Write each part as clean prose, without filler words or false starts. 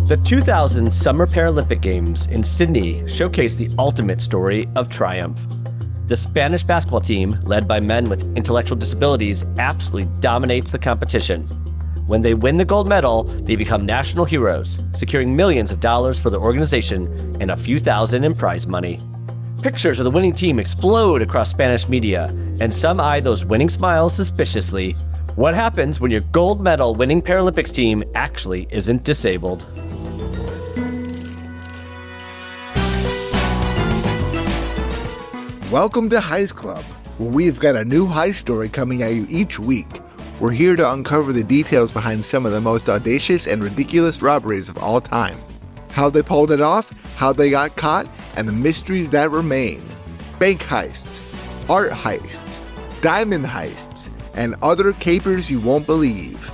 The 2000 Summer Paralympic Games in Sydney showcased the ultimate story of triumph. The Spanish basketball team, led by men with intellectual disabilities, absolutely dominates the competition. When they win the gold medal, they become national heroes, securing millions of dollars for their organization and a few thousand in prize money. Pictures of the winning team explode across Spanish media, and some eye those winning smiles suspiciously. What happens when your gold medal winning Paralympics team actually isn't disabled? Welcome to Heist Club, where we've got a new heist story coming at you each week. We're here to uncover the details behind some of the most audacious and ridiculous robberies of all time. How they pulled it off, how they got caught, and the mysteries that remain. Bank heists, art heists, diamond heists, and other capers you won't believe.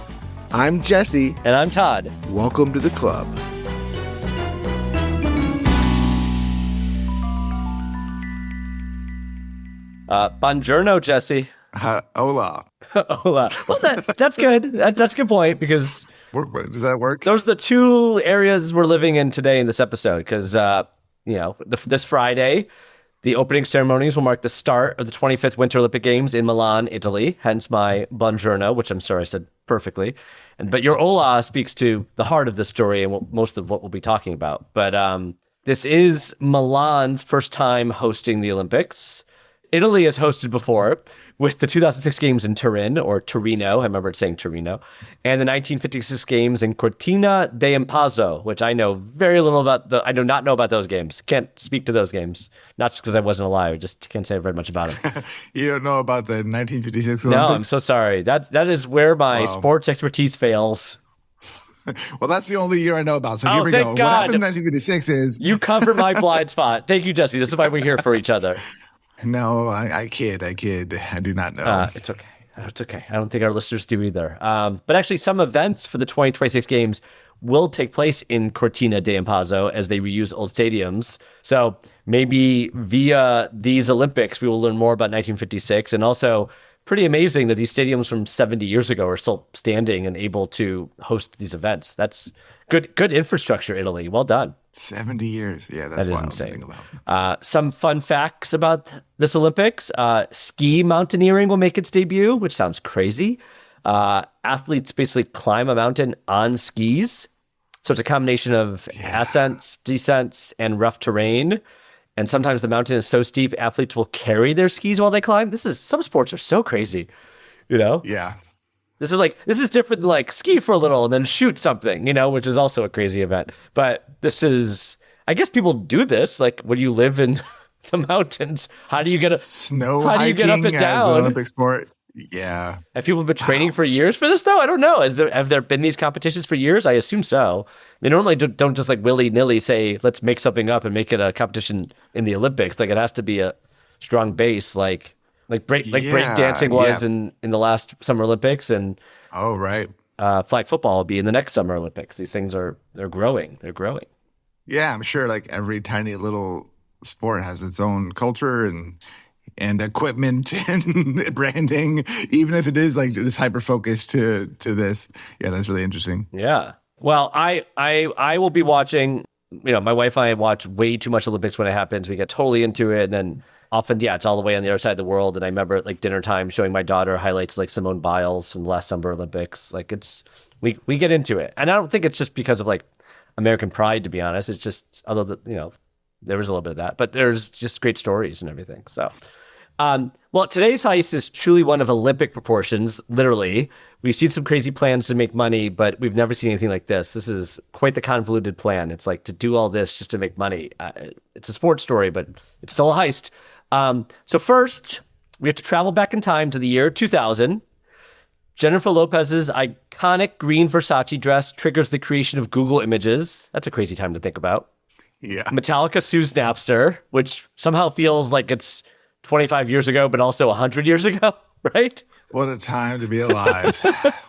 I'm Jesse. And I'm Todd. Welcome to the club. Buongiorno, Jesse. Hola. Hola. Well, that's good. That's a good point, because Does that work? those are the two areas we're living in today in this episode, because, this Friday, the opening ceremonies will mark the start of the 25th Winter Olympic Games in Milan, Italy, hence my buongiorno, which I'm sure I said perfectly. But your hola speaks to the heart of the story and most of what we'll be talking about. But this is Milan's first time hosting the Olympics. Italy has hosted before with the 2006 Games in Turin, or Torino, I remember it saying Torino, and the 1956 Games in Cortina d'Ampezzo, which I know very little about. I do not know about those games. Can't speak to those games. Not just because I wasn't alive, just can't say I've read much about them. You don't know about the 1956 Olympics? No, I'm so sorry. That is where my sports expertise fails. Well, that's the only year I know about, so here we thank go. God. What happened in 1956 is... You cover my blind spot. Thank you, Jesse. This is why we're here for each other. No, I kid. I do not know. It's okay. It's okay. I don't think our listeners do either. But actually, some events for the 2026 Games will take place in Cortina d'Ampezzo as they reuse old stadiums. So maybe via these Olympics, we will learn more about 1956. And also, pretty amazing that these stadiums from 70 years ago are still standing and able to host these events. That's good infrastructure, Italy. Well done. 70 years. Yeah, that's that is wild insane. to think about. Some fun facts about this Olympics. Ski mountaineering will make its debut, which sounds crazy. Athletes basically climb a mountain on skis. So it's a combination of ascents, descents, and rough terrain. And sometimes the mountain is so steep, athletes will carry their skis while they climb. Some sports are so crazy, Yeah. This is different than like ski for a little and then shoot something, which is also a crazy event. But I guess people do this. Like, when you live in the mountains, how do you get How do you get up and down? As an Olympic sport? Yeah. Have people been training for years for this though? I don't know. Have there been these competitions for years? I assume so. They normally don't just like willy-nilly say, let's make something up and make it a competition in the Olympics. Like, it has to be a strong base, like break dancing was in the last Summer Olympics, and flag football will be in the next Summer Olympics. These things they're growing. They're growing. Yeah, I'm sure like every tiny little sport has its own culture and equipment and branding, even if it is like just hyper focused to this. Yeah, that's really interesting. Yeah. Well, I will be watching. My wife and I watch way too much Olympics when it happens. We get totally into it, and then often, it's all the way on the other side of the world. And I remember at like dinner time showing my daughter highlights like Simone Biles from the last Summer Olympics. Like, we get into it. And I don't think it's just because of like American pride, to be honest. It's just, although there was a little bit of that, but there's just great stories and everything. So, well, today's heist is truly one of Olympic proportions, literally. We've seen some crazy plans to make money, but we've never seen anything like this. This is quite the convoluted plan. It's like to do all this just to make money. It's a sports story, but it's still a heist. So first, we have to travel back in time to the year 2000. Jennifer Lopez's iconic green Versace dress triggers the creation of Google Images. That's a crazy time to think about. Yeah. Metallica sues Napster, which somehow feels like it's 25 years ago, but also 100 years ago, right? What a time to be alive.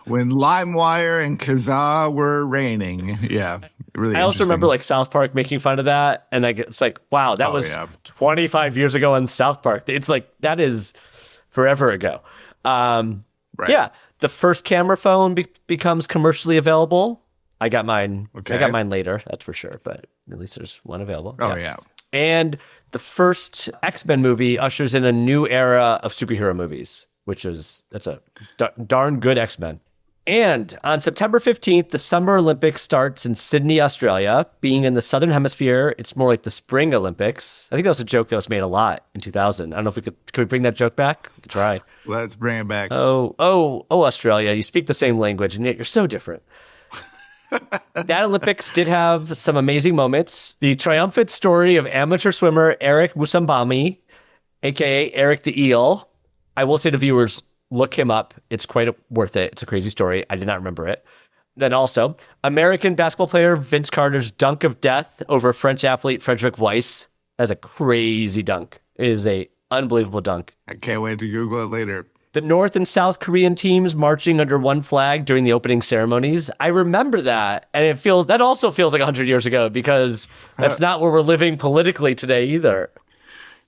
When LimeWire and Kazaa were reigning. Yeah, really I also remember like South Park making fun of that. And it's like, wow, that was 25 years ago on South Park. It's like, that is forever ago. Right. Yeah, the first camera phone becomes commercially available. I got mine. Okay. I got mine later, that's for sure. But at least there's one available. Oh, yeah. And the first X-Men movie ushers in a new era of superhero movies, that's a darn good X-Men. And on September 15th, the Summer Olympics starts in Sydney, Australia. Being in the Southern Hemisphere, it's more like the Spring Olympics. I think that was a joke that was made a lot in 2000. I don't know if could we bring that joke back? We could try. Let's bring it back. Oh, Australia, you speak the same language, and yet you're so different. That Olympics did have some amazing moments. The triumphant story of amateur swimmer Eric Musambami, a.k.a. Eric the Eel. I will say to viewers, look him up. It's quite worth it. It's a crazy story. I did not remember it. Then also, American basketball player Vince Carter's dunk of death over French athlete Frederick Weiss. That's a crazy dunk. It is a unbelievable dunk. I can't wait to Google it later. The North and South Korean teams marching under one flag during the opening ceremonies. I remember that. And that also feels like 100 years ago, because that's not where we're living politically today either.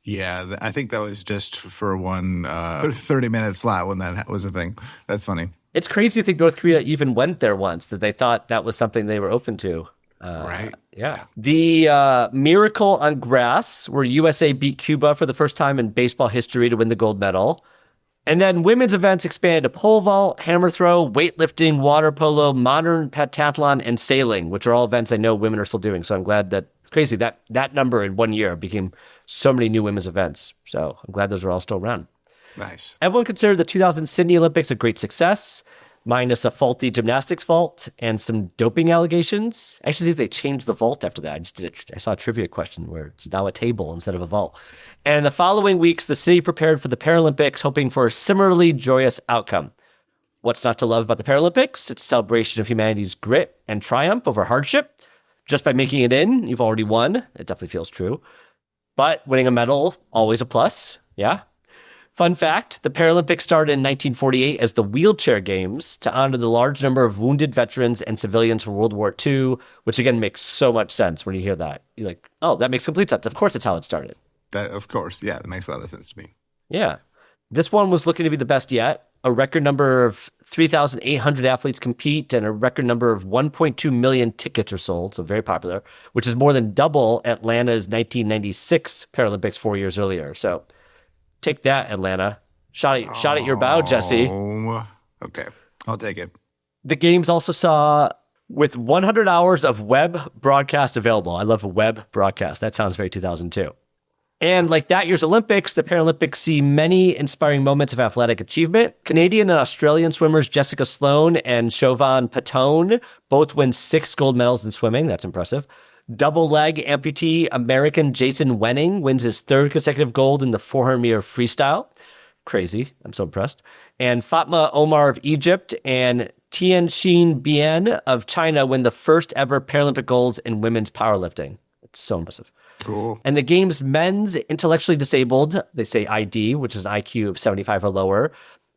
Yeah, I think that was just for one 30-minute slot when that was a thing. That's funny. It's crazy to think North Korea even went there once, that they thought that was something they were open to. Right. Yeah. The Miracle on Grass, where USA beat Cuba for the first time in baseball history to win the gold medal. And then women's events expanded to pole vault, hammer throw, weightlifting, water polo, modern pentathlon, and sailing, which are all events I know women are still doing. So I'm glad that it's crazy that number in 1 year became so many new women's events. So I'm glad those are all still around. Nice. Everyone considered the 2000 Sydney Olympics a great success, minus a faulty gymnastics vault and some doping allegations. I actually think they changed the vault after that. I saw a trivia question where it's now a table instead of a vault. And the following weeks, the city prepared for the Paralympics, hoping for a similarly joyous outcome. What's not to love about the Paralympics? It's a celebration of humanity's grit and triumph over hardship. Just by making it in, you've already won. It definitely feels true. But winning a medal, always a plus. Yeah. Fun fact, the Paralympics started in 1948 as the Wheelchair Games to honor the large number of wounded veterans and civilians from World War II, which again makes so much sense when you hear that. You're like, oh, that makes complete sense. Of course, that's how it started. That, of course. Yeah, that makes a lot of sense to me. Yeah. This one was looking to be the best yet. A record number of 3,800 athletes compete, and a record number of 1.2 million tickets are sold, so very popular, which is more than double Atlanta's 1996 Paralympics 4 years earlier. So take that, Atlanta. Shot at your bow, Jesse. Okay, I'll take it. The games also saw, with 100 hours of web broadcast available. I love web broadcast. That sounds very 2002. And like that year's Olympics, the Paralympics see many inspiring moments of athletic achievement. Canadian and Australian swimmers Jessica Sloan and Chauvin Patone both win 6 gold medals in swimming. That's impressive. Double leg amputee American Jason Wenning wins his 3rd consecutive gold in the 400-meter freestyle. Crazy. I'm so impressed. And Fatma Omar of Egypt and Tianxin Bian of China win the first ever Paralympic golds in women's powerlifting. It's so impressive. Cool. And the game's men's intellectually disabled, they say ID, which is an IQ of 75 or lower,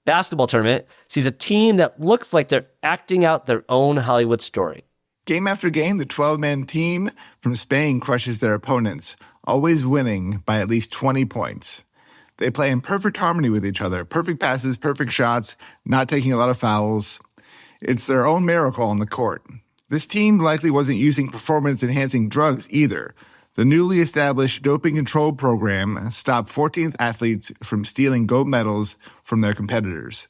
basketball tournament sees a team that looks like they're acting out their own Hollywood story. Game after game, the 12-man team from Spain crushes their opponents, always winning by at least 20 points. They play in perfect harmony with each other, perfect passes, perfect shots, not taking a lot of fouls. It's their own miracle on the court. This team likely wasn't using performance-enhancing drugs either. The newly established doping control program stopped 14th athletes from stealing gold medals from their competitors.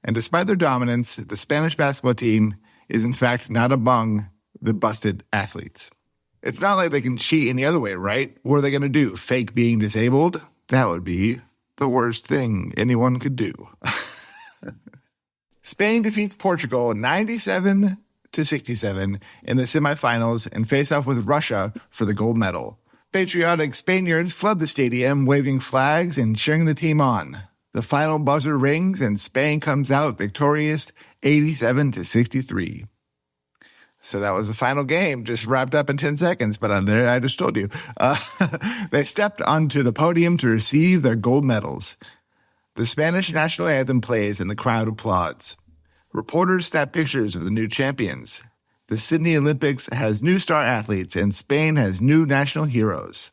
And despite their dominance, the Spanish basketball team is in fact not among the busted athletes. It's not like they can cheat any other way, right? What are they going to do? Fake being disabled? That would be the worst thing anyone could do. Spain defeats Portugal 97-67 in the semifinals and face off with Russia for the gold medal. Patriotic Spaniards flood the stadium, waving flags and cheering the team on. The final buzzer rings and Spain comes out victorious 87-63. So that was the final game, just wrapped up in 10 seconds, but there I just told you. They stepped onto the podium to receive their gold medals. The Spanish national anthem plays and the crowd applauds. Reporters snap pictures of the new champions. The Sydney Olympics has new star athletes and Spain has new national heroes.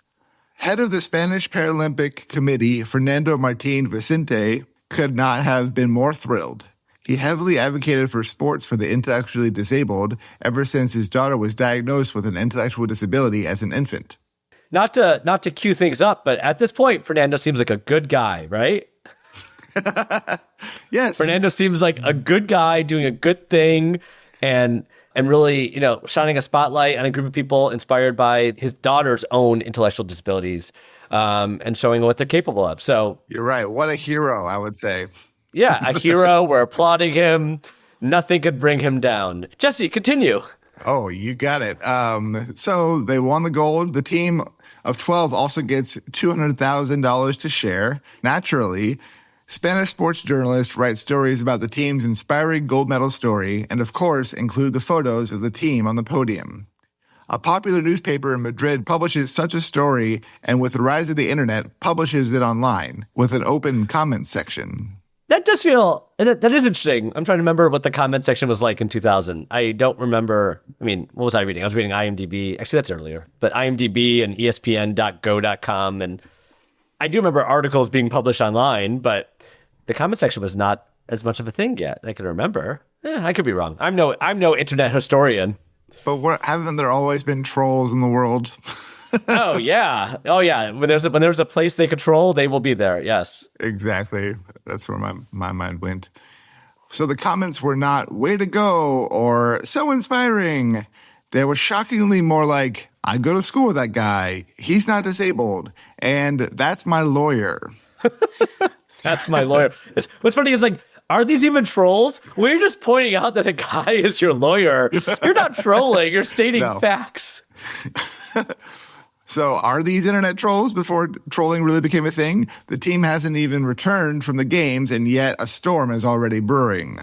Head of the Spanish Paralympic Committee, Fernando Martín Vicente, could not have been more thrilled. He heavily advocated for sports for the intellectually disabled ever since his daughter was diagnosed with an intellectual disability as an infant. Not to cue things up, but at this point, Fernando seems like a good guy, right? Yes. Fernando seems like a good guy doing a good thing and really, shining a spotlight on a group of people inspired by his daughter's own intellectual disabilities, and showing what they're capable of. So You're right. What a hero, I would say. yeah, a hero. We're applauding him. Nothing could bring him down. Jesse, continue. Oh, you got it. So they won the gold. The team of 12 also gets $200,000 to share. Naturally, Spanish sports journalists write stories about the team's inspiring gold medal story and, of course, include the photos of the team on the podium. A popular newspaper in Madrid publishes such a story and, with the rise of the internet, publishes it online with an open comment section. That does feel, that is interesting. I'm trying to remember what the comment section was like in 2000. I don't remember. I mean, what was I reading? I was reading IMDb. Actually, that's earlier. But IMDb and ESPN.go.com. And I do remember articles being published online, but the comment section was not as much of a thing yet. I can remember. I could be wrong. I'm no internet historian. But haven't there always been trolls in the world? Oh yeah. When there's a place they control, they will be there. Yes. Exactly. That's where my mind went. So the comments were not "way to go" or "so inspiring." They were shockingly more like, "I go to school with that guy. He's not disabled, and that's my lawyer." That's my lawyer. What's funny is, like, are these even trolls? We're just pointing out that a guy is your lawyer. You're not trolling. You're stating facts. So are these internet trolls before trolling really became a thing? The team hasn't even returned from the games, and yet a storm is already brewing.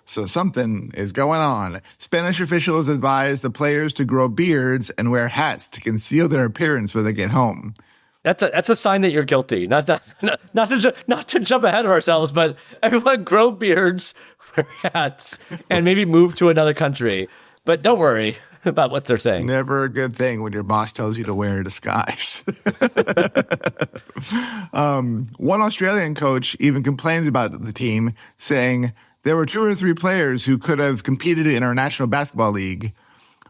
So something is going on. Spanish officials advise the players to grow beards and wear hats to conceal their appearance when they get home. That's a sign that you're guilty. Not to jump ahead of ourselves, but everyone grow beards, wear hats, and maybe move to another country. But don't worry about what they're saying. It's never a good thing when your boss tells you to wear a disguise. One Australian coach even complained about the team, saying there were 2 or 3 players who could have competed in our National Basketball League.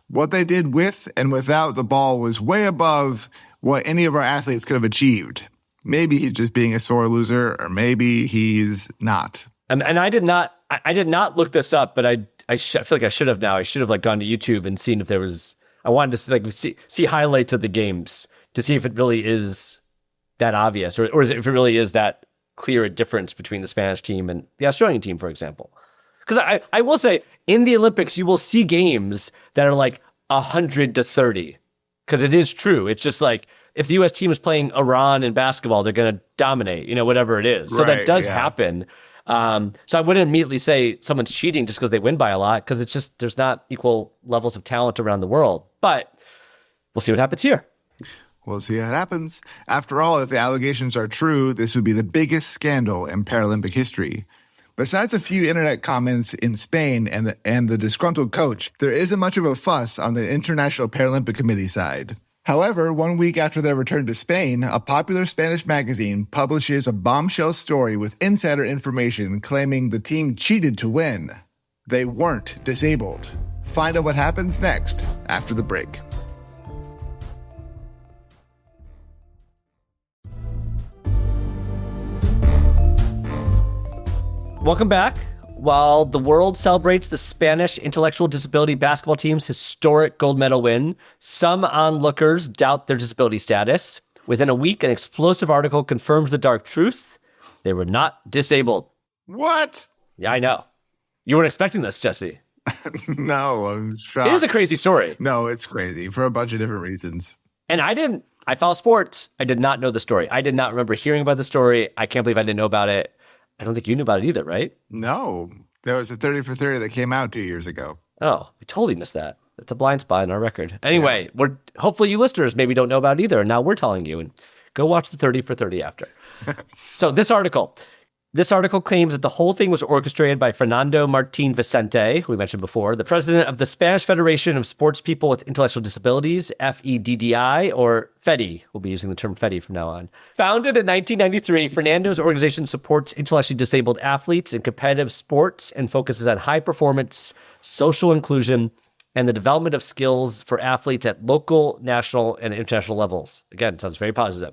What they did with and without the ball was way above what any of our athletes could have achieved. Maybe he's just being a sore loser, or maybe he's not. And I did not look this up, but I feel like I should have now. I should have gone to YouTube and seen if there was. I wanted to see highlights of the games to see if it really is that obvious, or if it really is that clear a difference between the Spanish team and the Australian team, for example. Because I will say, in the Olympics, you will see games that are like 100-30. Because it is true. It's just like, if the U.S. team is playing Iran in basketball, they're going to dominate, whatever it is. So that does happen. So I wouldn't immediately say someone's cheating just because they win by a lot, because it's just, there's not equal levels of talent around the world. But we'll see what happens here. We'll see how it happens. After all, if the allegations are true, this would be the biggest scandal in Paralympic history. Besides a few internet comments in Spain and the disgruntled coach, there isn't much of a fuss on the International Paralympic Committee side. However, 1 week after their return to Spain, a popular Spanish magazine publishes a bombshell story with insider information claiming the team cheated to win. They weren't disabled. Find out what happens next after the break. Welcome back. While the world celebrates the Spanish intellectual disability basketball team's historic gold medal win, some onlookers doubt their disability status. Within a week, an explosive article confirms the dark truth. They were not disabled. What? Yeah, I know. You weren't expecting this, Jesse. No, I'm shocked. It is a crazy story. No, it's crazy for a bunch of different reasons. And I follow sports. I did not know the story. I did not remember hearing about the story. I can't believe I didn't know about it. I don't think you knew about it either, right? No. There was a 30 for 30 that came out 2 years ago. Oh, we totally missed that. That's a blind spot in our record. Anyway, hopefully you listeners maybe don't know about it either. And now we're telling you. And go watch the 30 for 30 after. So this article, This article claims that the whole thing was orchestrated by Fernando Martín Vicente, who we mentioned before, the president of the Spanish Federation of Sports People with Intellectual Disabilities, FEDDI, or FEDI. We'll be using the term FEDI from now on. Founded in 1993, Fernando's organization supports intellectually disabled athletes in competitive sports and focuses on high performance, social inclusion, and the development of skills for athletes at local, national, and international levels. Again, sounds very positive.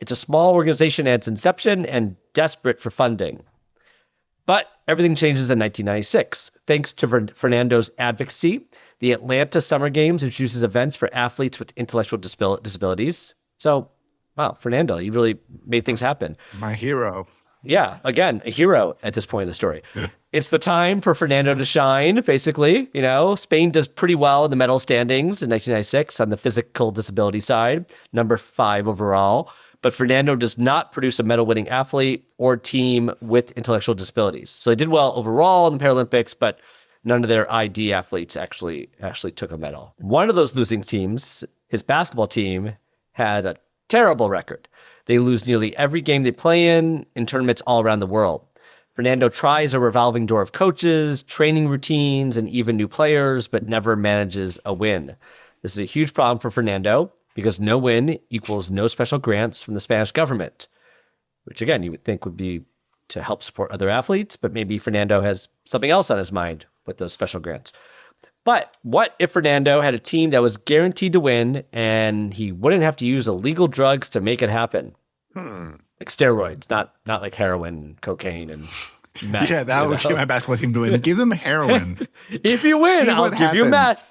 It's a small organization at its inception and desperate for funding. But everything changes in 1996. Thanks to Fernando's advocacy, the Atlanta Summer Games introduces events for athletes with intellectual disabilities. So, wow, Fernando, you really made things happen. My hero. Yeah, again, a hero at this point in the story. It's the time for Fernando to shine, basically. You know, Spain does pretty well in the medal standings in 1996 on the physical disability side, number 5 overall. But Fernando does not produce a medal-winning athlete or team with intellectual disabilities. So they did well overall in the Paralympics, but none of their ID athletes actually took a medal. One of those losing teams, his basketball team, had a terrible record. They lose nearly every game they play in tournaments all around the world. Fernando tries a revolving door of coaches, training routines, and even new players, but never manages a win. This is a huge problem for Fernando because no win equals no special grants from the Spanish government, which again, you would think would be to help support other athletes, but maybe Fernando has something else on his mind with those special grants. But what if Fernando had a team that was guaranteed to win and he wouldn't have to use illegal drugs to make it happen? Like steroids, not like heroin, cocaine, and meth. Yeah, that would get my basketball team to win. Give them heroin. If you win, I'll give you meth.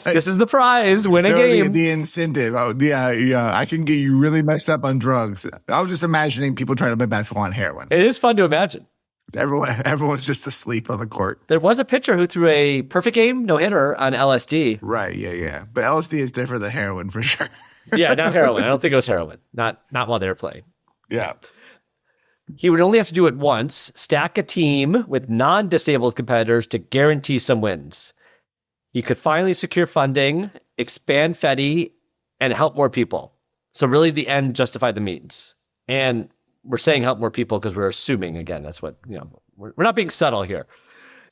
This is the prize. Win a game. The incentive. Oh, yeah. I can get you really messed up on drugs. I was just imagining people trying to play basketball on heroin. It is fun to imagine. Everyone's just asleep on the court. There was a pitcher who threw a perfect game, no-hitter on LSD. Right, yeah. But LSD is different than heroin for sure. Yeah, not heroin. I don't think it was heroin. Not while they were playing. Yeah. He would only have to do it once, stack a team with non-disabled competitors to guarantee some wins. He could finally secure funding, expand FEDI, and help more people. So really the end justified the means. And we're saying help more people because we're assuming, again, that's what, we're not being subtle here.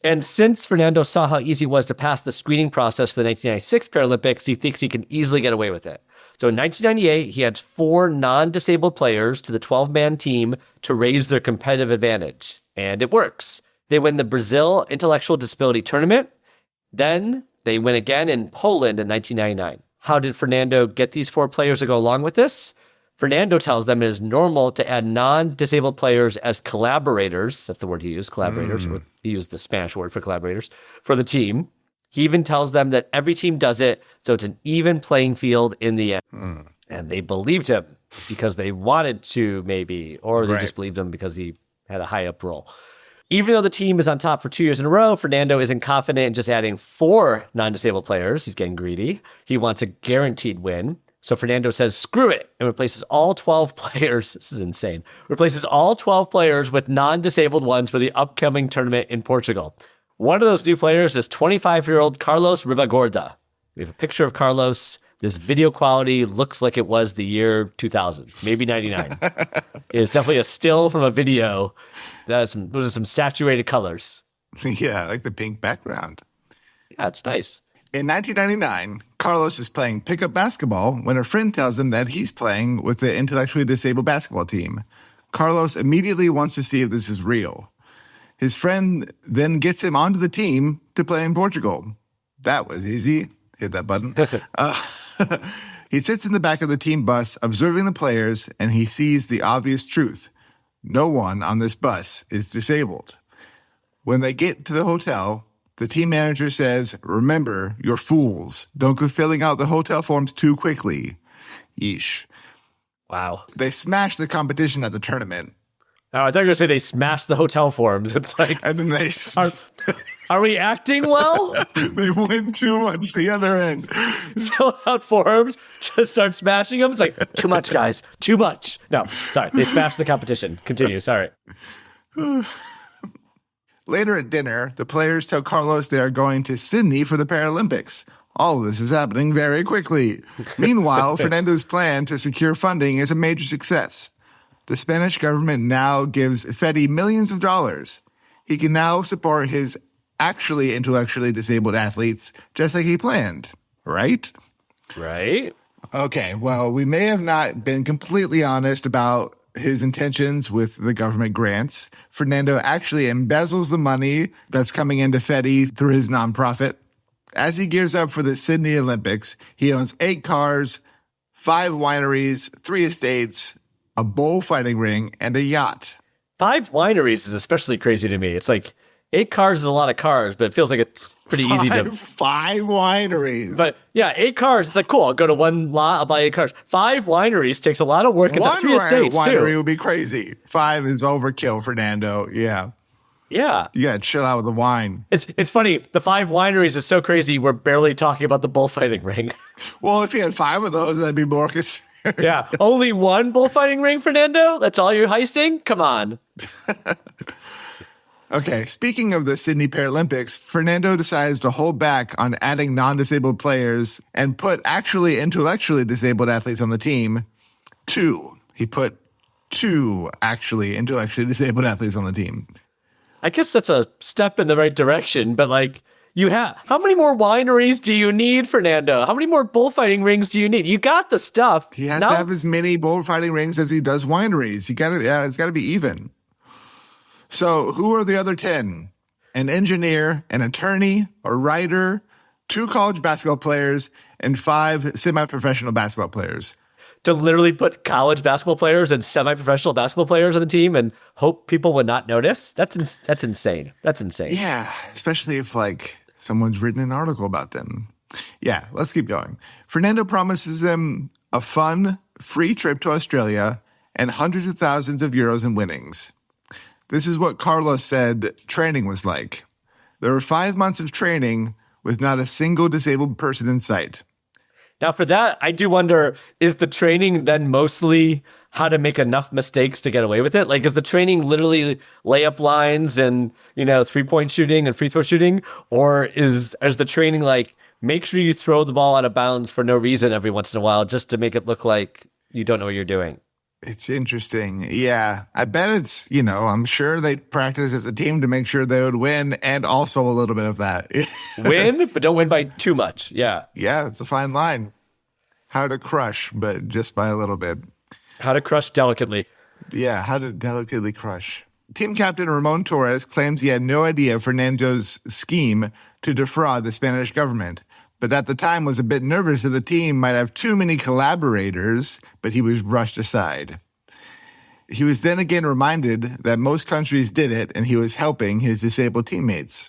And since Fernando saw how easy it was to pass the screening process for the 1996 Paralympics, he thinks he can easily get away with it. So in 1998, he adds 4 non-disabled players to the 12-man team to raise their competitive advantage. And it works. They win the Brazil Intellectual Disability Tournament. Then they win again in Poland in 1999. How did Fernando get these 4 players to go along with this? Fernando tells them it is normal to add non-disabled players as collaborators. That's the word he used, collaborators. He used the Spanish word for collaborators for the team. He even tells them that every team does it, so it's an even playing field in the end. And they believed him because they wanted to, maybe, or they just believed him because he had a high-up role. Even though the team is on top for 2 years in a row, Fernando isn't confident in just adding 4 non-disabled players. He's getting greedy. He wants a guaranteed win. So Fernando says, screw it, and replaces all 12 players. This is insane. Replaces all 12 players with non-disabled ones for the upcoming tournament in Portugal. One of those new players is 25-year-old Carlos Ribagorda. We have a picture of Carlos. This video quality looks like it was the year 2000, maybe 99. It's definitely a still from a video. Those are some saturated colors. Yeah, I like the pink background. Yeah, it's nice. In 1999, Carlos is playing pickup basketball when a friend tells him that he's playing with the intellectually disabled basketball team. Carlos immediately wants to see if this is real. His friend then gets him onto the team to play in Portugal. That was easy. Hit that button. He sits in the back of the team bus observing the players, and he sees the obvious truth. No one on this bus is disabled. When they get to the hotel, the team manager says, remember, you're fools. Don't go filling out the hotel forms too quickly. Yeesh. Wow. They smash the competition at the tournament. Oh, I thought you were going to say they smashed the hotel forms. It's like, and then they are we acting well? They went too much the other end. Fill out forms, just start smashing them. It's like, too much, guys, too much. No, sorry, they smashed the competition. Continue, sorry. Later at dinner, the players tell Carlos they are going to Sydney for the Paralympics. All of this is happening very quickly. Meanwhile, Fernando's plan to secure funding is a major success. The Spanish government now gives Fetty millions of dollars. He can now support his actually intellectually disabled athletes just like he planned, right? Right? Okay, well, we may have not been completely honest about his intentions with the government grants. Fernando actually embezzles the money that's coming into Fetty through his nonprofit. As he gears up for the Sydney Olympics, he owns 8 cars, 5 wineries, 3 estates, a bullfighting ring, and a yacht. 5 wineries is especially crazy to me. It's like 8 cars is a lot of cars, but it feels like it's pretty easy to. 5 wineries. But yeah, 8 cars. It's like, cool. I'll go to one lot. I'll buy 8 cars. 5 wineries takes a lot of work. And 3 estates winery too. would be crazy. 5 is overkill, Fernando. Yeah. Yeah. You gotta chill out with the wine. It's funny. The 5 wineries is so crazy. We're barely talking about the bullfighting ring. Well, if you had 5 of those, that'd be more concerned. Yeah. Only one bullfighting ring, Fernando? That's all you're heisting? Come on. Okay, speaking of the Sydney Paralympics, Fernando decides to hold back on adding non-disabled players and put actually intellectually disabled athletes on the team. 2. He put 2 actually intellectually disabled athletes on the team. I guess that's a step in the right direction, but like, how many more wineries do you need, Fernando? How many more bullfighting rings do you need? You got the stuff. He has to have as many bullfighting rings as he does wineries. It's got to be even. So who are the other 10? An engineer, an attorney, a writer, 2 college basketball players, and 5 semi-professional basketball players. To literally put college basketball players and semi-professional basketball players on the team and hope people would not notice? That's insane. That's insane. Yeah, especially if like someone's written an article about them. Yeah, let's keep going. Fernando promises them a fun, free trip to Australia and hundreds of thousands of euros in winnings. This is what Carlos said training was like. There were 5 months of training with not a single disabled person in sight. Now, for that, I do wonder, is the training then mostly how to make enough mistakes to get away with it? Like, is the training literally layup lines and, 3-point shooting and free throw shooting? Or is the training like, make sure you throw the ball out of bounds for no reason every once in a while just to make it look like you don't know what you're doing? It's interesting. Yeah. I bet it's, I'm sure they practice as a team to make sure they would win and also a little bit of that. Win, but don't win by too much. Yeah. Yeah, it's a fine line. How to crush, but just by a little bit. How to crush delicately. Yeah, how to delicately crush. Team captain Ramon Torres claims he had no idea of Fernando's scheme to defraud the Spanish government, but at the time was a bit nervous that the team might have too many collaborators, but he was brushed aside. He was then again reminded that most countries did it, and he was helping his disabled teammates.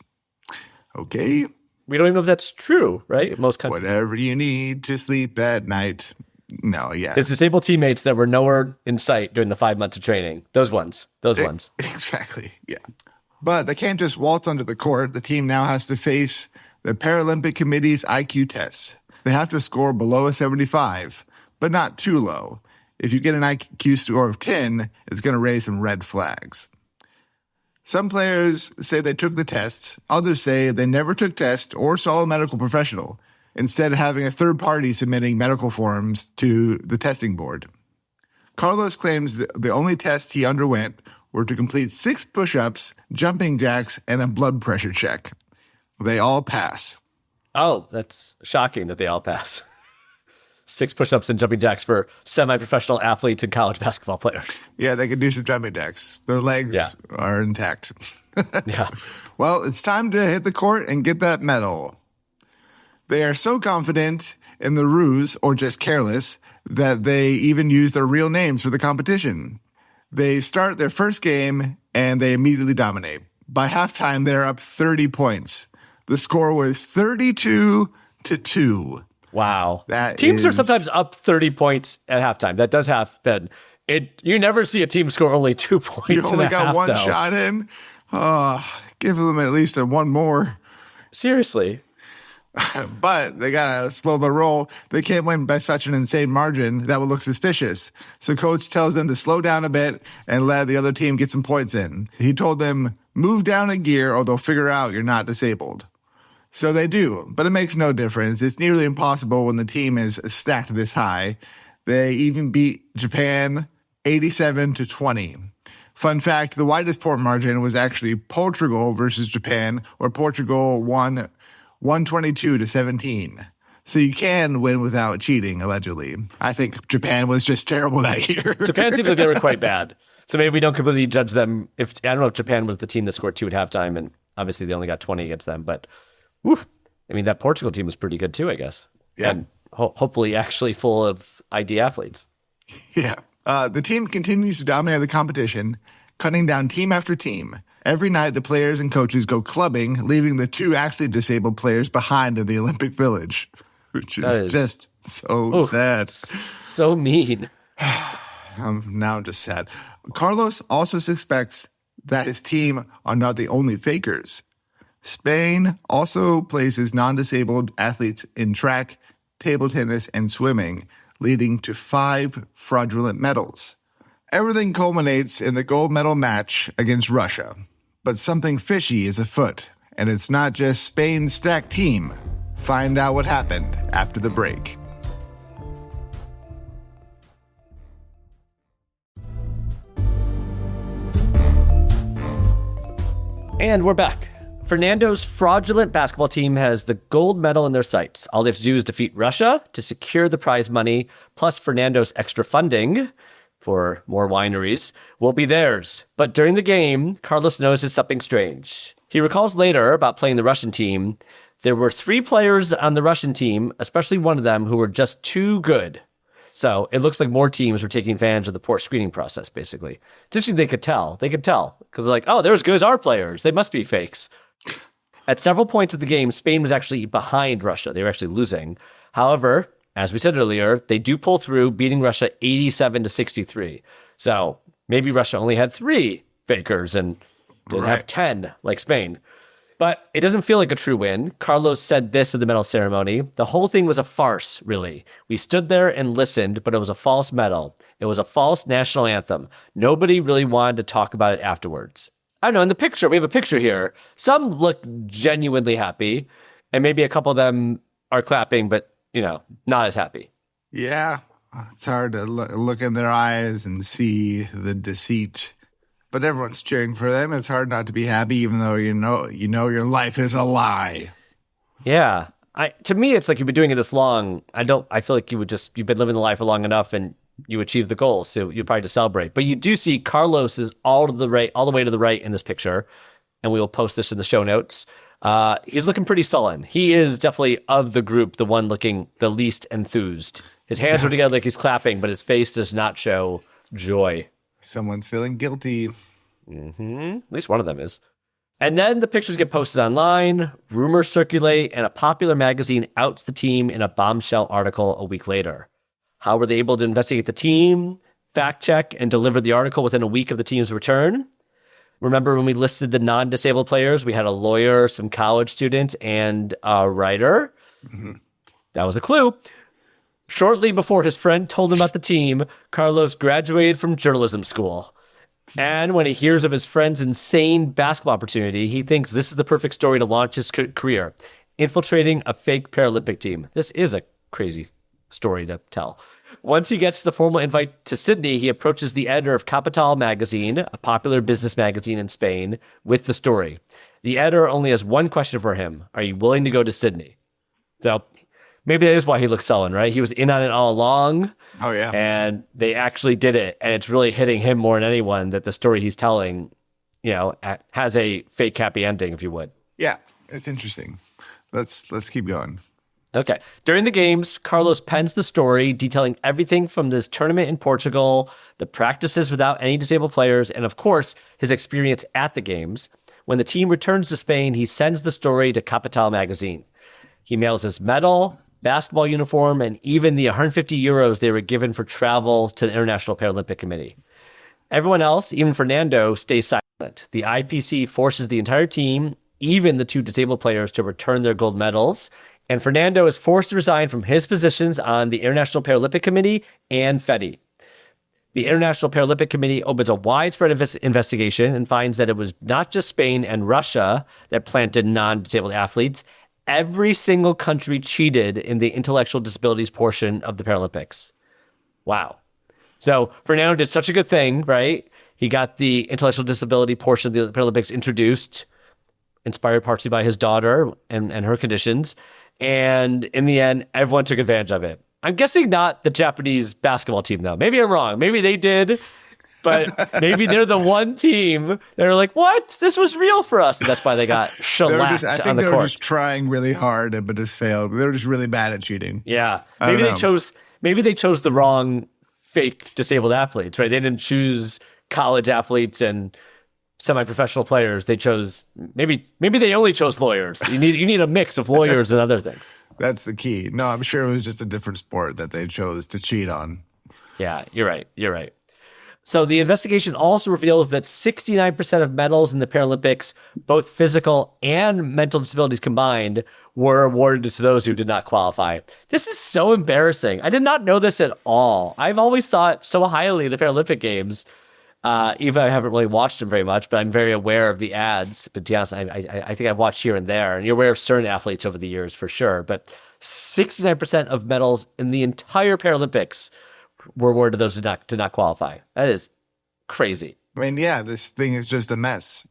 Okay. We don't even know if that's true, right? Most countries. Whatever you need to sleep at night. No, yeah. His disabled teammates that were nowhere in sight during the 5 months of training. Those ones. Exactly, yeah. But they can't just waltz onto the court. The team now has to face the Paralympic Committee's IQ test. They have to score below a 75, but not too low. If you get an IQ score of 10, it's going to raise some red flags. Some players say they took the tests. Others say they never took tests or saw a medical professional, instead of having a third party submitting medical forms to the testing board. Carlos claims that the only tests he underwent were to complete 6 push-ups, jumping jacks, and a blood pressure check. They all pass. Oh, that's shocking that they all pass. 6 push-ups and jumping jacks for semi-professional athletes and college basketball players. Yeah, they can do some jumping jacks. Their legs are intact. Yeah. Well, it's time to hit the court and get that medal. They are so confident in the ruse, or just careless, that they even use their real names for the competition. They start their first game, and they immediately dominate. By halftime, they're up 30 points. The score was 32-2. Wow. Teams are sometimes up 30 points at halftime. That does happen. You never see a team score only 2 points. You only got half, one though. shot in. Give them at least one more. Seriously. But they got to slow the roll. They can't win by such an insane margin. That would look suspicious. So coach tells them to slow down a bit and let the other team get some points in. He told them, move down a gear or they'll figure out you're not disabled. So they do, but it makes no difference. It's nearly impossible when the team is stacked this high. They even beat Japan 87-20. Fun fact, the widest point margin was actually Portugal versus Japan, where Portugal won 122-17. So you can win without cheating, allegedly. I think Japan was just terrible that year. Japan seems like they were quite bad. So maybe we don't completely judge them. I don't know if Japan was the team that scored 2 at halftime, and obviously they only got 20 against them. But I mean, that Portugal team was pretty good too, I guess. Yeah. And hopefully actually full of ID athletes. Yeah. The team continues to dominate the competition, cutting down team after team. Every night, the players and coaches go clubbing, leaving the 2 actually disabled players behind in the Olympic Village, which is just so sad. So mean. Now I'm just sad. Carlos also suspects that his team are not the only fakers. Spain also places non-disabled athletes in track, table tennis, and swimming, leading to 5 fraudulent medals. Everything culminates in the gold medal match against Russia. But something fishy is afoot, and it's not just Spain's stacked team. Find out what happened after the break. And we're back. Fernando's fraudulent basketball team has the gold medal in their sights. All they have to do is defeat Russia to secure the prize money, plus Fernando's extra funding for more wineries will be theirs. But during the game, Carlos notices something strange. He recalls later about playing the Russian team. There were 3 players on the Russian team, especially one of them, who were just too good. So it looks like more teams were taking advantage of the poor screening process, basically. It's interesting they could tell. Because they're like, oh, they're as good as our players. They must be fakes. At several points of the game, Spain was actually behind Russia. They were actually losing. However, as we said earlier, they do pull through, beating Russia 87-63. So maybe Russia only had 3 fakers and didn't have 10 like Spain. But it doesn't feel like a true win. Carlos said this at the medal ceremony. The whole thing was a farce, really. We stood there and listened, but it was a false medal. It was a false national anthem. Nobody really wanted to talk about it afterwards. I don't know, in the picture, we have a picture here. Some look genuinely happy, and maybe a couple of them are clapping, but, not as happy. Yeah, it's hard to look in their eyes and see the deceit. But everyone's cheering for them. It's hard not to be happy, even though you know your life is a lie. Yeah. To me, it's like you've been doing it this long. I feel like you've been living the life long enough and you achieve the goal, so you're probably to celebrate. But you do see Carlos is all the way to the right in this picture, and we will post this in the show notes. He's looking pretty sullen. He is definitely, of the group, the one looking the least enthused. His hands are together like he's clapping, but his face does not show joy. Someone's feeling guilty. At least one of them is. And then the pictures get posted online, rumors circulate, and a popular magazine outs the team in a bombshell article a week later. How were they able to investigate the team, fact check, and deliver the article within a week of the team's return? Remember when we listed the non-disabled players? We had a lawyer, some college students, and a writer. Mm-hmm. That was a clue. Shortly before his friend told him about the team, Carlos graduated from journalism school. And when he hears of his friend's insane basketball opportunity, he thinks this is the perfect story to launch his career, infiltrating a fake Paralympic team. This is a crazy story to tell. Once he gets the formal invite to Sydney, he approaches the editor of Capital magazine, a popular business magazine in Spain, with the story. The editor only has one question for him. Are you willing to go to Sydney? So maybe that is why he looks sullen, right? He was in on it all along. Oh, yeah. And they actually did it. And it's really hitting him more than anyone that the story he's telling, has a fake happy ending, if you would. Yeah, it's interesting. Let's keep going. Okay. During the games, Carlos pens the story detailing everything from this tournament in Portugal, the practices without any disabled players, and of course, his experience at the games. When the team returns to Spain, he sends the story to Capital magazine. He mails his medal, basketball uniform, and even the 150 euros they were given for travel to the International Paralympic Committee. Everyone else, even Fernando, stays silent. The IPC forces the entire team, even the 2 disabled players, to return their gold medals, and Fernando is forced to resign from his positions on the International Paralympic Committee and FEDI. The International Paralympic Committee opens a widespread investigation and finds that it was not just Spain and Russia that planted non-disabled athletes. Every single country cheated in the intellectual disabilities portion of the Paralympics. Wow. So Fernando did such a good thing, right? He got the intellectual disability portion of the Paralympics introduced, inspired partially by his daughter and her conditions. And in the end, everyone took advantage of it. I'm guessing not the Japanese basketball team, though. Maybe I'm wrong. Maybe they did, but maybe they're the one team that are like, what? This was real for us. And that's why they got shellacked I on think the they court. were just trying really hard, but just failed. They were just really bad at cheating. Yeah. I don't Maybe they chose the wrong fake disabled athletes, right? They didn't choose college athletes and semi-professional players. They chose maybe they only chose lawyers. You need a mix of lawyers and other things. That's the key. No, I'm sure it was just a different sport that they chose to cheat on. Yeah, you're right. So the investigation also reveals that 69% of medals in the Paralympics, both physical and mental disabilities combined, were awarded to those who did not qualify. This is so embarrassing. I did not know this at all. I've always thought so highly of the Paralympic Games. Even though I haven't really watched them very much, but I'm very aware of the ads. But to be honest, I think I've watched here and there, and you're aware of certain athletes over the years for sure. But 69% of medals in the entire Paralympics were awarded to those who did not qualify. That is crazy. I mean, yeah, this thing is just a mess.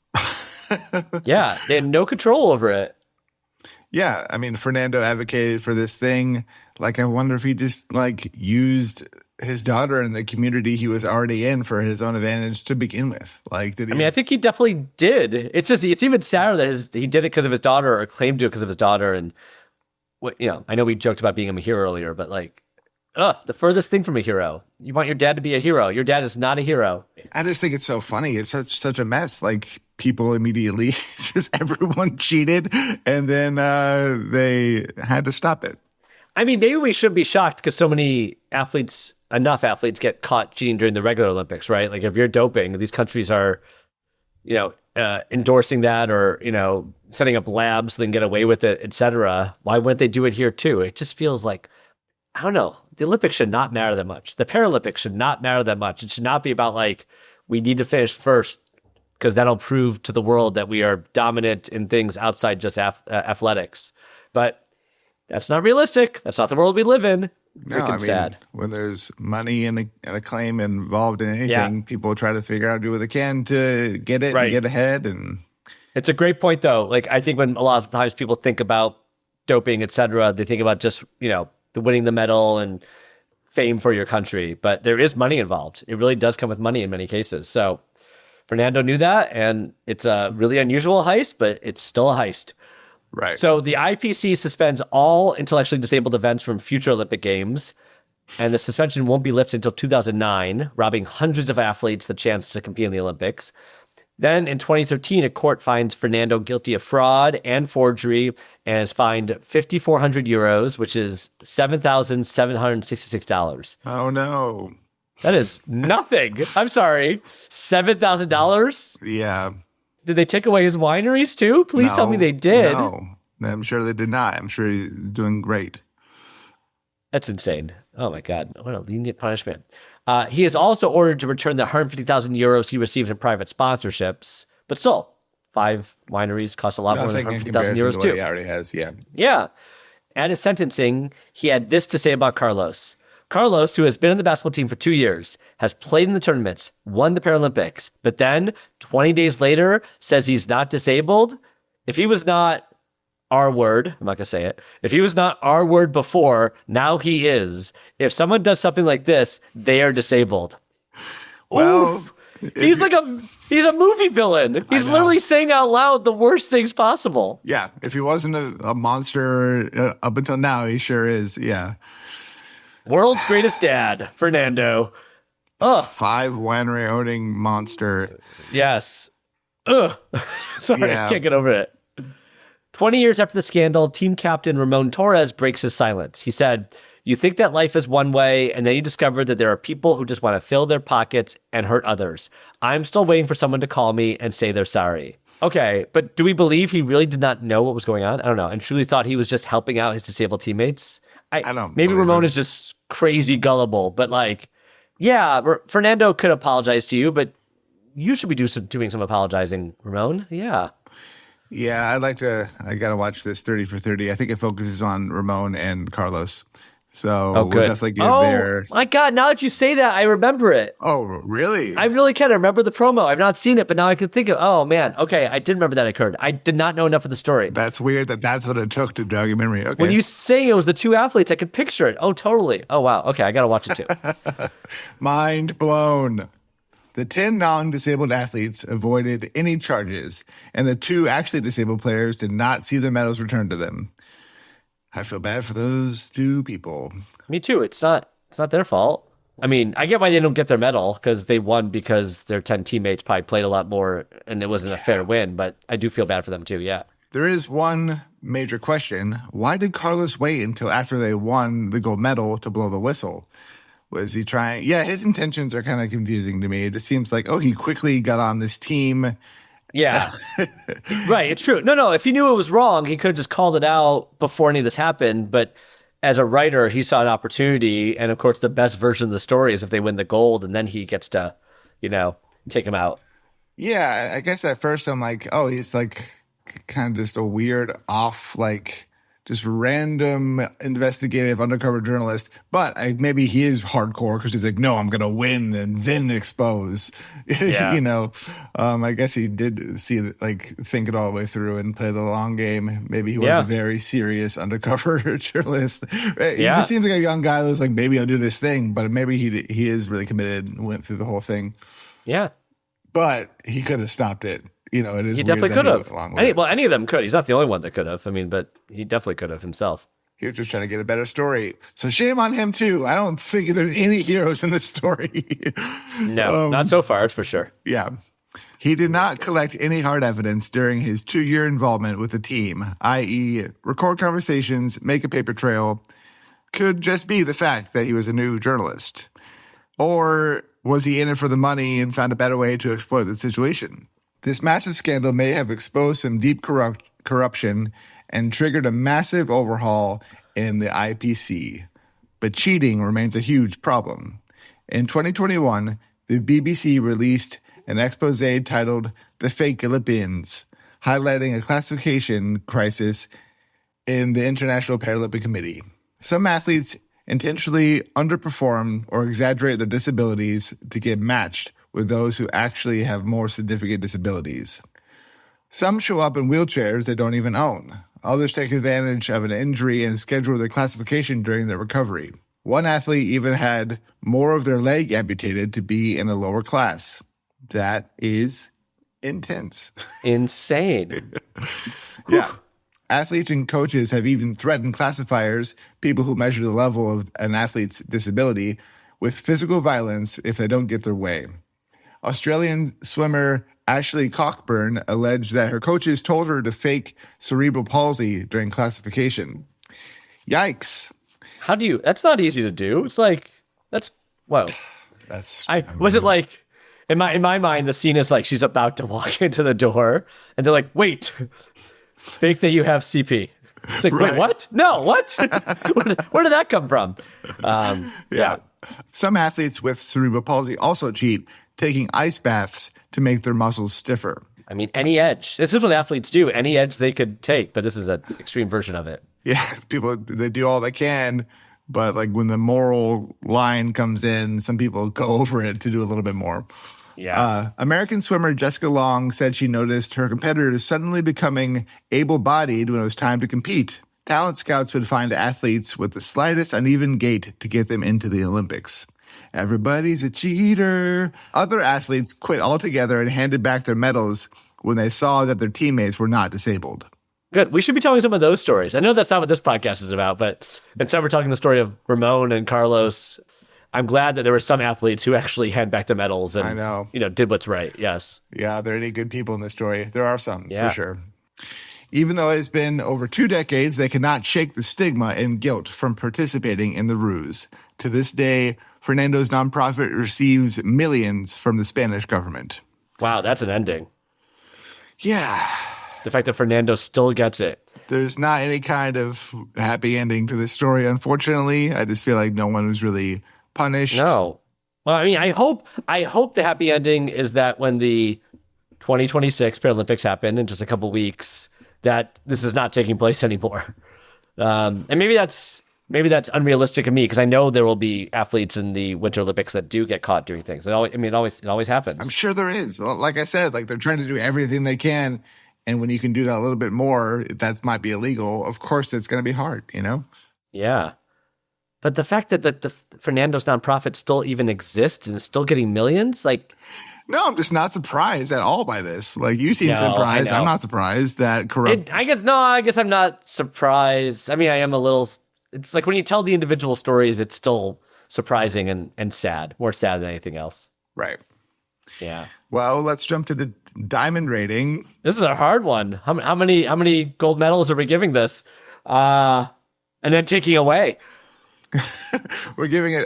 Yeah, they had no control over it. Yeah, I mean, Fernando advocated for this thing. Like, I wonder if he just used his daughter and the community he was already in for his own advantage to begin with. Like, did he? I mean, I think he definitely did. It's even sadder that he did it because of his daughter, or claimed to it because of his daughter. And I know we joked about being a hero earlier, but the furthest thing from a hero. You want your dad to be a hero. Your dad is not a hero. I just think it's so funny. It's such a mess. Like, people immediately, just everyone cheated, and then they had to stop it. I mean, maybe we shouldn't be shocked because so many enough athletes get caught cheating during the regular Olympics, right? Like, if you're doping, these countries are, endorsing that, or, setting up labs so they can get away with it, etc. Why wouldn't they do it here too? It just feels like, I don't know. The Olympics should not matter that much. The Paralympics should not matter that much. It should not be about we need to finish first because that'll prove to the world that we are dominant in things outside just athletics. But that's not realistic. That's not the world we live in. Freaking sad. When there's money and acclaim involved in anything, people try to figure out, do what they can to get it and get ahead. And it's a great point, though. I think when a lot of times people think about doping, etc., they think about just, the winning the medal and fame for your country. But there is money involved. It really does come with money in many cases. So Fernando knew that, and it's a really unusual heist, but it's still a heist. Right. So the IPC suspends all intellectually disabled events from future Olympic Games, and the suspension won't be lifted until 2009, robbing hundreds of athletes the chance to compete in the Olympics. Then in 2013, a court finds Fernando guilty of fraud and forgery and is fined 5,400 euros, which is $7,766. Oh, no. That is nothing. I'm sorry. $7,000? Yeah. Did they take away his wineries too? Please tell me they did. No, I'm sure they did not. I'm sure he's doing great. That's insane. Oh my God. What a lenient punishment. He is also ordered to return the 150,000 euros he received in private sponsorships, but still, 5 wineries cost a lot more than 150,000 euros too. He already has, yeah. Yeah. At his sentencing, he had this to say about Carlos. Carlos, who has been on the basketball team for 2 years, has played in the tournaments, won the Paralympics, but then 20 days later says he's not disabled. If he was not our word, I'm not going to say it. If he was not our word before, now he is. If someone does something like this, they are disabled. Well, Oof. He's a movie villain. He's literally saying out loud the worst things possible. Yeah. If he wasn't a monster up until now, he sure is. Yeah. World's greatest dad, Fernando. Ugh. 5 winery owning monster. Yes. Ugh. Sorry, Yeah. I can't get over it. 20 years after the scandal, team captain Ramon Torres breaks his silence. He said, "You think that life is one way, and then you discover that there are people who just want to fill their pockets and hurt others. I'm still waiting for someone to call me and say they're sorry." Okay, but do we believe he really did not know what was going on? I don't know. And truly thought he was just helping out his disabled teammates? I don't Maybe believe Ramon him. is just crazy gullible, but Fernando could apologize to you, but you should be doing some apologizing, Ramon. Yeah. Yeah, I got to watch this 30 for 30. I think it focuses on Ramon and Carlos. So Oh, we'll good. definitely give Oh, their. my God. Now that you say that, I remember it. Oh, really? I really can remember the promo. I've not seen it, but now I can think of, oh, man. Okay, I did remember that occurred. I did not know enough of the story. That's weird that's what it took to jog your memory. Okay. When you say it was the two athletes, I could picture it. Oh, totally. Oh, wow. Okay, I got to watch it too. Mind blown. The 10 non-disabled athletes avoided any charges, and the 2 actually disabled players did not see their medals returned to them. I feel bad for those 2 people. Me too. It's not their fault. I mean, I get why they don't get their medal because they won because their 10 teammates probably played a lot more and it wasn't a fair win, but I do feel bad for them too, yeah. There is one major question. Why did Carlos wait until after they won the gold medal to blow the whistle? Was he trying? Yeah, his intentions are kind of confusing to me. It just seems like, he quickly got on this team. Yeah. Right, it's true. No, if he knew it was wrong, he could have just called it out before any of this happened, but as a writer, he saw an opportunity, and of course, the best version of the story is if they win the gold, and then he gets to, take him out. Yeah, I guess at first I'm like, he's like kind of just a weird off, like just random investigative undercover journalist. But maybe he is hardcore because he's like, no, I'm going to win and then expose. Yeah. I guess he did think it all the way through and play the long game. Maybe he was a very serious undercover journalist. He just seems like a young guy who's like, maybe I'll do this thing, but maybe he is really committed and went through the whole thing. Yeah. But he could have stopped it. It is. He weird definitely that could he have. went along with it. Any of them could. He's not the only one that could have. I mean, but he definitely could have himself. He was just trying to get a better story. So shame on him, too. I don't think there's any heroes in this story. No, not so far, it's for sure. Yeah. He did not collect any hard evidence during his 2-year involvement with the team, i.e., record conversations, make a paper trail. Could just be the fact that he was a new journalist. Or was he in it for the money and found a better way to exploit the situation? This massive scandal may have exposed some deep corruption and triggered a massive overhaul in the IPC. But cheating remains a huge problem. In 2021, the BBC released an expose titled The Fake Olympians, highlighting a classification crisis in the International Paralympic Committee. Some athletes intentionally underperform or exaggerate their disabilities to get matched with those who actually have more significant disabilities. Some show up in wheelchairs they don't even own. Others take advantage of an injury and schedule their classification during their recovery. One athlete even had more of their leg amputated to be in a lower class. That is intense. Insane. Yeah. Athletes and coaches have even threatened classifiers, people who measure the level of an athlete's disability, with physical violence if they don't get their way. Australian swimmer Ashley Cockburn alleged that her coaches told her to fake cerebral palsy during classification. Yikes. How do you... That's not easy to do. It's like... That's... Whoa. Was it like... In my mind, the scene is like she's about to walk into the door, and they're like, wait... Fake that you have CP. It's like, Right. Wait, what? No, what? Where did that come from? Yeah. Some athletes with cerebral palsy also cheat, taking ice baths to make their muscles stiffer. I mean, any edge. This is what athletes do. Any edge they could take, but this is an extreme version of it. Yeah, people, they do all they can, but like when the moral line comes in, some people go over it to do a little bit more. Yeah. American swimmer Jessica Long said she noticed her competitors suddenly becoming able-bodied when it was time to compete. Talent scouts would find athletes with the slightest uneven gait to get them into the Olympics. Everybody's a cheater. Other athletes quit altogether and handed back their medals when they saw that their teammates were not disabled. Good. We should be telling some of those stories. I know that's not what this podcast is about, but instead we're talking the story of Ramon and Carlos. I'm glad that there were some athletes who actually hand back the medals and I know. Did what's right. Yes. Yeah, are there any good people in this story? There are some, Yeah. for sure. Even though it's been over 2 decades, they cannot shake the stigma and guilt from participating in the ruse. To this day, Fernando's nonprofit receives millions from the Spanish government. Wow, that's an ending. Yeah. The fact that Fernando still gets it. There's not any kind of happy ending to this story, unfortunately. I just feel like no one was really punished. No. Well, I mean, I hope the happy ending is that when the 2026 Paralympics happen in just a couple weeks, that this is not taking place anymore. And maybe that's maybe that's unrealistic of me because I know there will be athletes in the Winter Olympics that do get caught doing things. It always happens. I'm sure there is. Like I said, like they're trying to do everything they can. And when you can do that a little bit more, that might be illegal. Of course, it's going to be hard, you know? Yeah. But the fact that the Fernando's nonprofit still even exists and is still getting millions, like... No, I'm just not surprised at all by this. Like, you seem No, surprised. I know. I'm not surprised that corrupt... I guess I'm not surprised. I mean, I am a little... It's like when you tell the individual stories, it's still surprising and sad. More sad than anything else. Right. Yeah. Well, let's jump to the diamond rating. This is a hard one. How many gold medals are we giving this? And then taking away.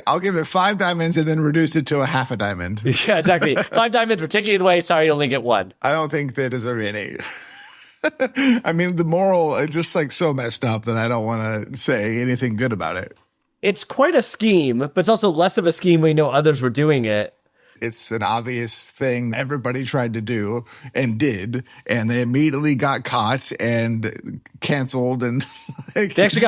I'll give it 5 diamonds and then reduce it to a half a diamond. Yeah, exactly. 5 diamonds, we're taking it away. Sorry, you only get 1. I don't think they deserve any. I mean, the moral is just like so messed up that I don't want to say anything good about it. It's quite a scheme, but it's also less of a scheme when you know others were doing it. It's an obvious thing everybody tried to do and did, and they immediately got caught and canceled. And They actually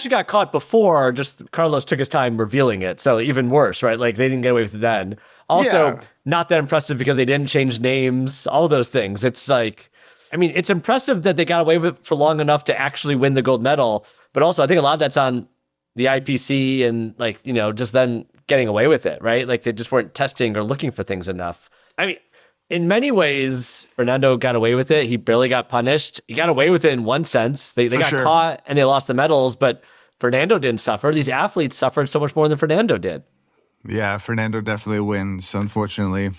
got caught before. Just Carlos took his time revealing it, so even worse, right? Like they didn't get away with it then. Also, not that impressive because they didn't change names. All those things. It's like, I mean, it's impressive that they got away with it for long enough to actually win the gold medal. But also, I think a lot of that's on the IPC and like just then getting away with it, right? Like they just weren't testing or looking for things enough. I mean, in many ways, Fernando got away with it. He barely got punished. He got away with it in one sense. They got caught and they lost the medals, but Fernando didn't suffer. These athletes suffered so much more than Fernando did. Yeah, Fernando definitely wins, unfortunately.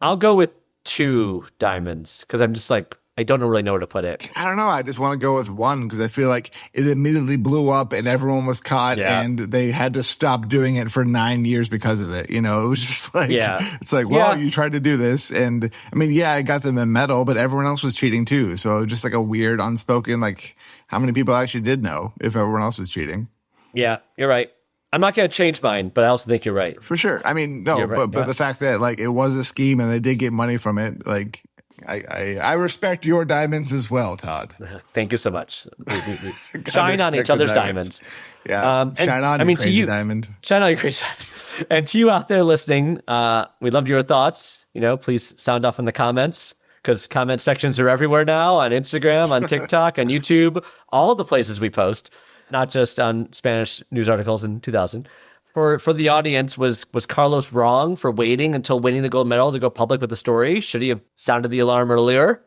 I'll go with 2 diamonds because I'm just like, I don't really know where to put it. I don't know. I just want to go with 1 because I feel like it immediately blew up and everyone was caught and they had to stop doing it for 9 years because of it. It was just like, it's like, well, you tried to do this. And I mean, I got them a medal, but everyone else was cheating too. So just like a weird unspoken, like how many people actually did know if everyone else was cheating? Yeah, you're right. I'm not going to change mine, but I also think you're right. For sure. I mean, no, right, but the fact that like it was a scheme and they did get money from it, like, I respect your diamonds as well, Todd. Thank you so much. We shine on each other's diamonds. Yeah, shine on, crazy diamond. Shine on, you crazy diamond. And to you out there listening, we love your thoughts. Please sound off in the comments because comment sections are everywhere now on Instagram, on TikTok, on YouTube, all the places we post, not just on Spanish news articles in 2000. For the audience, was Carlos wrong for waiting until winning the gold medal to go public with the story? Should he have sounded the alarm earlier?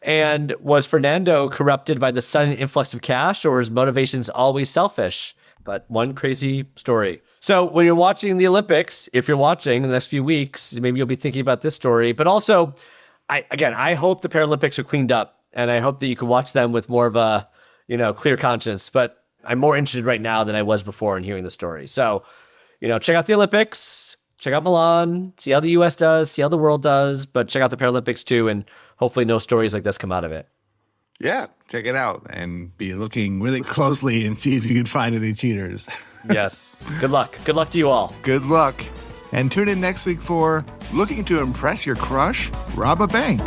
And was Fernando corrupted by the sudden influx of cash, or his motivations always selfish? But one crazy story. So when you're watching the Olympics, if you're watching in the next few weeks, maybe you'll be thinking about this story. But also, I hope the Paralympics are cleaned up, and I hope that you can watch them with more of a clear conscience. But I'm more interested right now than I was before in hearing the story. So, check out the Olympics, check out Milan, see how the U.S. does, see how the world does, but check out the Paralympics too, and hopefully no stories like this come out of it. Yeah, check it out and be looking really closely and see if you can find any cheaters. Yes. Good luck. Good luck to you all. Good luck. And tune in next week for Looking to Impress Your Crush? Rob a Bank.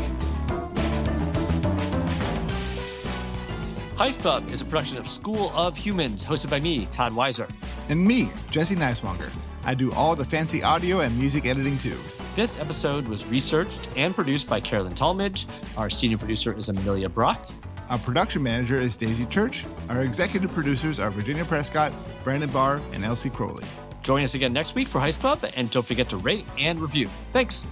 Heist Pub is a production of School of Humans, hosted by me, Todd Weiser. And me, Jesse Neiswanger. I do all the fancy audio and music editing too. This episode was researched and produced by Carolyn Talmadge. Our senior producer is Amelia Brock. Our production manager is Daisy Church. Our executive producers are Virginia Prescott, Brandon Barr, and Elsie Crowley. Join us again next week for Heist Pub, and don't forget to rate and review. Thanks.